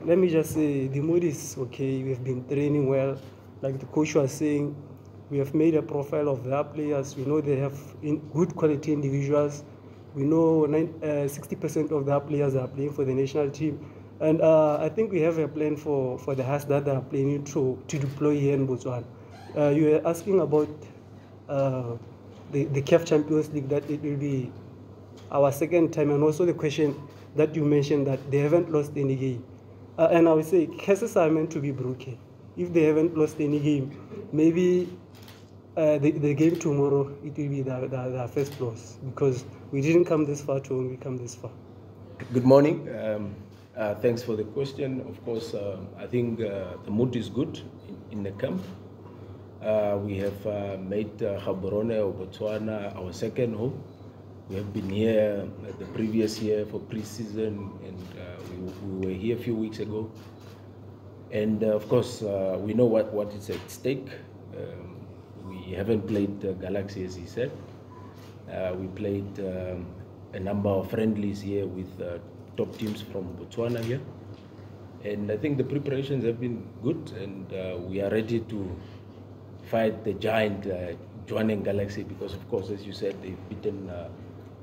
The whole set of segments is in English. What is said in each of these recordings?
let me just say the mood is okay. We've been training well. Like the coach was saying, we have made a profile of their players. We know they have good quality individuals. We know 60% of their players are playing for the national team. And I think we have a plan for the house that they are planning to deploy here in Botswana. You were asking about the CAF Champions League, that it will be our second time, and also the question that you mentioned that they haven't lost any game. And I would say cases are meant to be broken. If they haven't lost any game, maybe the game tomorrow, it will be the first loss, because we didn't come this far to only come this far. Good morning. Thanks for the question. Of course, I think the mood is good in the camp. We have made Gaborone or Botswana our second home. We have been here the previous year for pre-season, and we were here a few weeks ago. And of course, we know what is at stake. We haven't played Galaxy, as he said. We played a number of friendlies here with top teams from Botswana here. And I think the preparations have been good, and we are ready to fight the giant Jwaneng Galaxy, because of course, as you said, they've beaten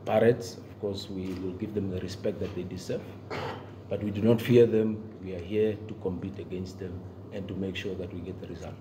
Pirates. Of course, we will give them the respect that they deserve, but we do not fear them. We are here to compete against them and to make sure that we get the result.